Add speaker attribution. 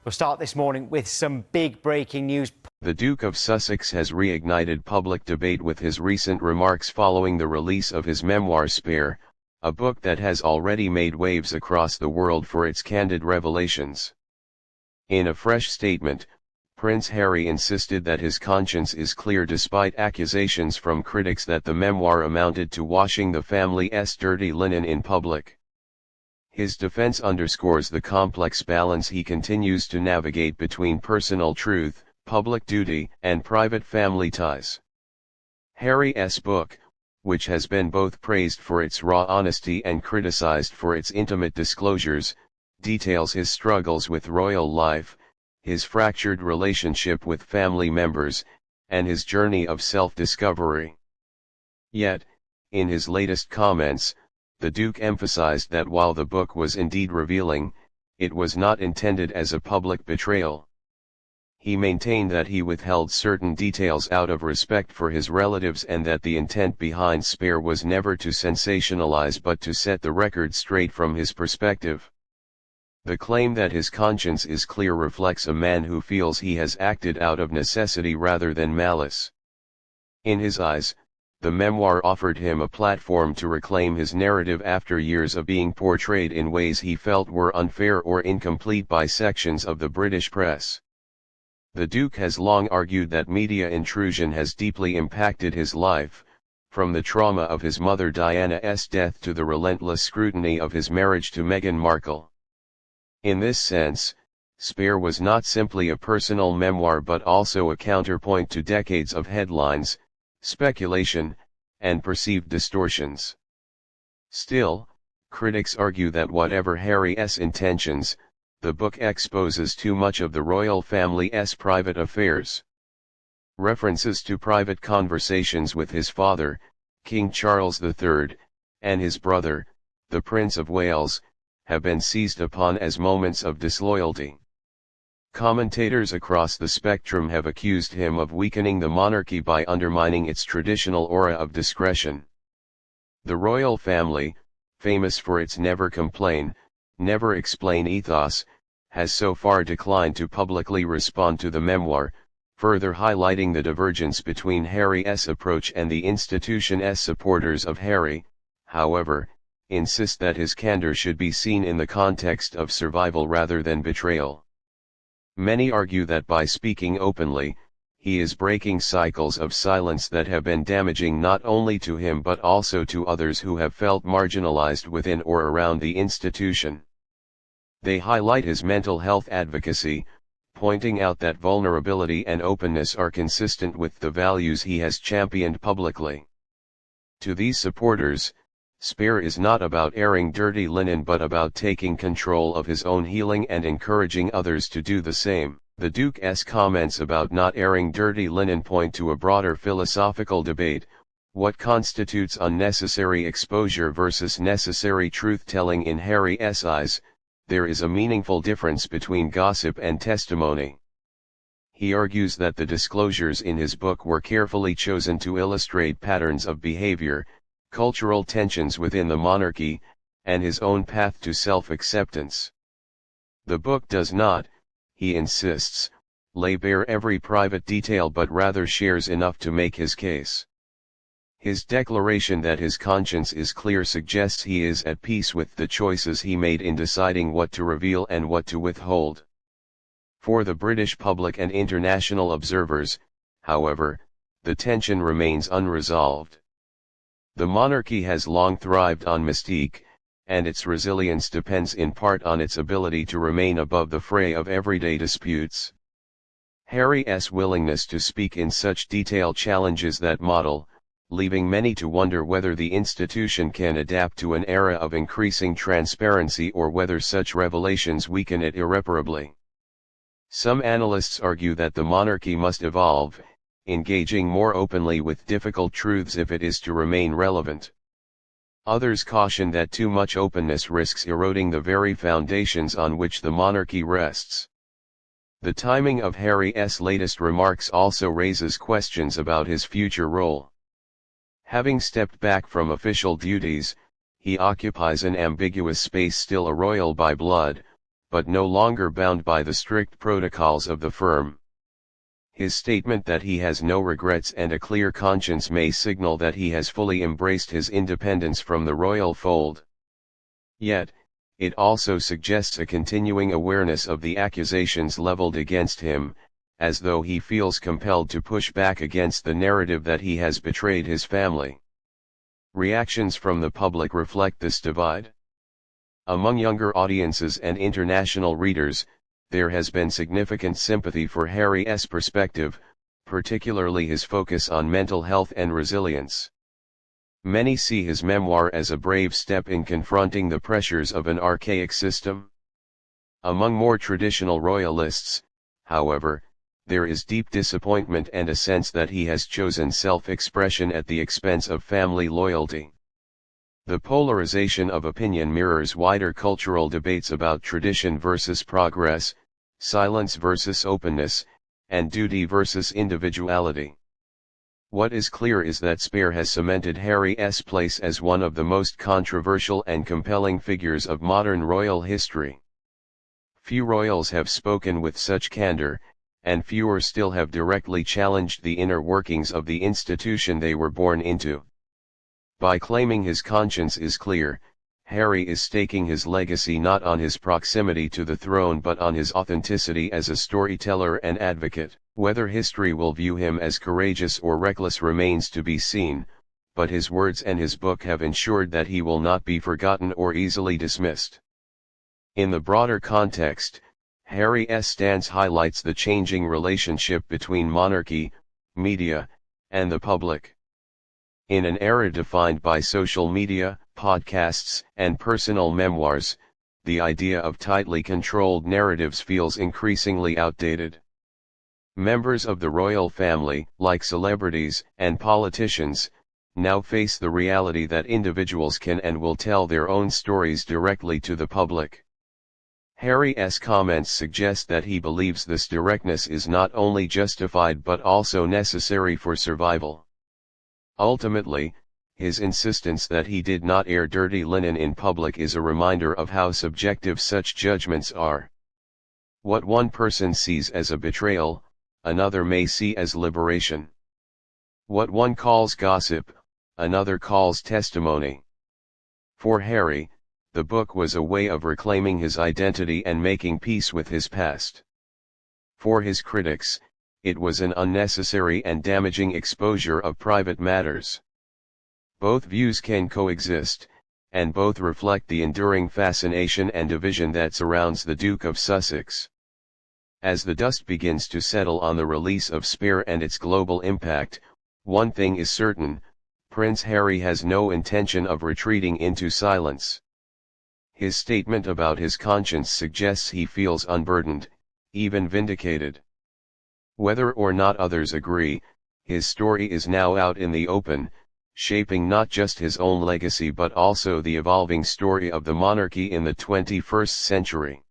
Speaker 1: We'll start this morning with some big breaking news.
Speaker 2: The Duke of Sussex has reignited public debate with his recent remarks following the release of his memoir Spare, a book that has already made waves across the world for its candid revelations. In a fresh statement, Prince Harry insisted that his conscience is clear despite accusations from critics that the memoir amounted to washing the family's dirty linen in public. His defense underscores the complex balance he continues to navigate between personal truth, public duty, and private family ties. Harry's book, which has been both praised for its raw honesty and criticized for its intimate disclosures, details his struggles with royal life, his fractured relationship with family members, and his journey of self-discovery. Yet, in his latest comments, the Duke emphasized that while the book was indeed revealing, it was not intended as a public betrayal. He maintained that he withheld certain details out of respect for his relatives and that the intent behind Spare was never to sensationalize but to set the record straight from his perspective. The claim that his conscience is clear reflects a man who feels he has acted out of necessity rather than malice. In his eyes, the memoir offered him a platform to reclaim his narrative after years of being portrayed in ways he felt were unfair or incomplete by sections of the British press. The Duke has long argued that media intrusion has deeply impacted his life, from the trauma of his mother Diana's death to the relentless scrutiny of his marriage to Meghan Markle. In this sense, Spare was not simply a personal memoir but also a counterpoint to decades of headlines, speculation, and perceived distortions. Still, critics argue that whatever Harry's intentions, the book exposes too much of the royal family's private affairs. References to private conversations with his father, King Charles III, and his brother, the Prince of Wales, have been seized upon as moments of disloyalty. Commentators across the spectrum have accused him of weakening the monarchy by undermining its traditional aura of discretion. The royal family, famous for its never complain, never explain ethos, has so far declined to publicly respond to the memoir, further highlighting the divergence between Harry's approach and the institution's supporters of Harry, however, insist that his candor should be seen in the context of survival rather than betrayal. Many argue that by speaking openly, he is breaking cycles of silence that have been damaging not only to him but also to others who have felt marginalized within or around the institution. They highlight his mental health advocacy, pointing out that vulnerability and openness are consistent with the values he has championed publicly. To these supporters, Spare is not about airing dirty linen but about taking control of his own healing and encouraging others to do the same. The Duke's comments about not airing dirty linen point to a broader philosophical debate: what constitutes unnecessary exposure versus necessary truth-telling in Harry's eyes? There is a meaningful difference between gossip and testimony. He argues that the disclosures in his book were carefully chosen to illustrate patterns of behavior, cultural tensions within the monarchy, and his own path to self-acceptance. The book does not, he insists, lay bare every private detail but rather shares enough to make his case. His declaration that his conscience is clear suggests he is at peace with the choices he made in deciding what to reveal and what to withhold. For the British public and international observers, however, the tension remains unresolved. The monarchy has long thrived on mystique, and its resilience depends in part on its ability to remain above the fray of everyday disputes. Harry's willingness to speak in such detail challenges that model, leaving many to wonder whether the institution can adapt to an era of increasing transparency or whether such revelations weaken it irreparably. Some analysts argue that the monarchy must evolve, engaging more openly with difficult truths if it is to remain relevant. Others caution that too much openness risks eroding the very foundations on which the monarchy rests. The timing of Harry's latest remarks also raises questions about his future role. Having stepped back from official duties, he occupies an ambiguous space: still a royal by blood, but no longer bound by the strict protocols of the firm. His statement that he has no regrets and a clear conscience may signal that he has fully embraced his independence from the royal fold. Yet, it also suggests a continuing awareness of the accusations leveled against him, as though he feels compelled to push back against the narrative that he has betrayed his family. Reactions from the public reflect this divide. Among younger audiences and international readers, there has been significant sympathy for Harry's perspective, particularly his focus on mental health and resilience. Many see his memoir as a brave step in confronting the pressures of an archaic system. Among more traditional royalists, however, there is deep disappointment and a sense that he has chosen self-expression at the expense of family loyalty. The polarization of opinion mirrors wider cultural debates about tradition versus progress, silence versus openness, and duty versus individuality. What is clear is that Spare has cemented Harry's place as one of the most controversial and compelling figures of modern royal history. Few royals have spoken with such candor, and fewer still have directly challenged the inner workings of the institution they were born into. By claiming his conscience is clear, Harry is staking his legacy not on his proximity to the throne but on his authenticity as a storyteller and advocate. Whether history will view him as courageous or reckless remains to be seen, but his words and his book have ensured that he will not be forgotten or easily dismissed. In the broader context, Harry's stance highlights the changing relationship between monarchy, media, and the public. In an era defined by social media, podcasts, and personal memoirs, the idea of tightly controlled narratives feels increasingly outdated. Members of the royal family, like celebrities and politicians, now face the reality that individuals can and will tell their own stories directly to the public. Harry's comments suggest that he believes this directness is not only justified but also necessary for survival. Ultimately, his insistence that he did not air dirty linen in public is a reminder of how subjective such judgments are. What one person sees as a betrayal, another may see as liberation. What one calls gossip, another calls testimony. For Harry, the book was a way of reclaiming his identity and making peace with his past. For his critics, it was an unnecessary and damaging exposure of private matters. Both views can coexist, and both reflect the enduring fascination and division that surrounds the Duke of Sussex. As the dust begins to settle on the release of Spare and its global impact, one thing is certain: Prince Harry has no intention of retreating into silence. His statement about his conscience suggests he feels unburdened, even vindicated. Whether or not others agree, his story is now out in the open, shaping not just his own legacy but also the evolving story of the monarchy in the 21st century.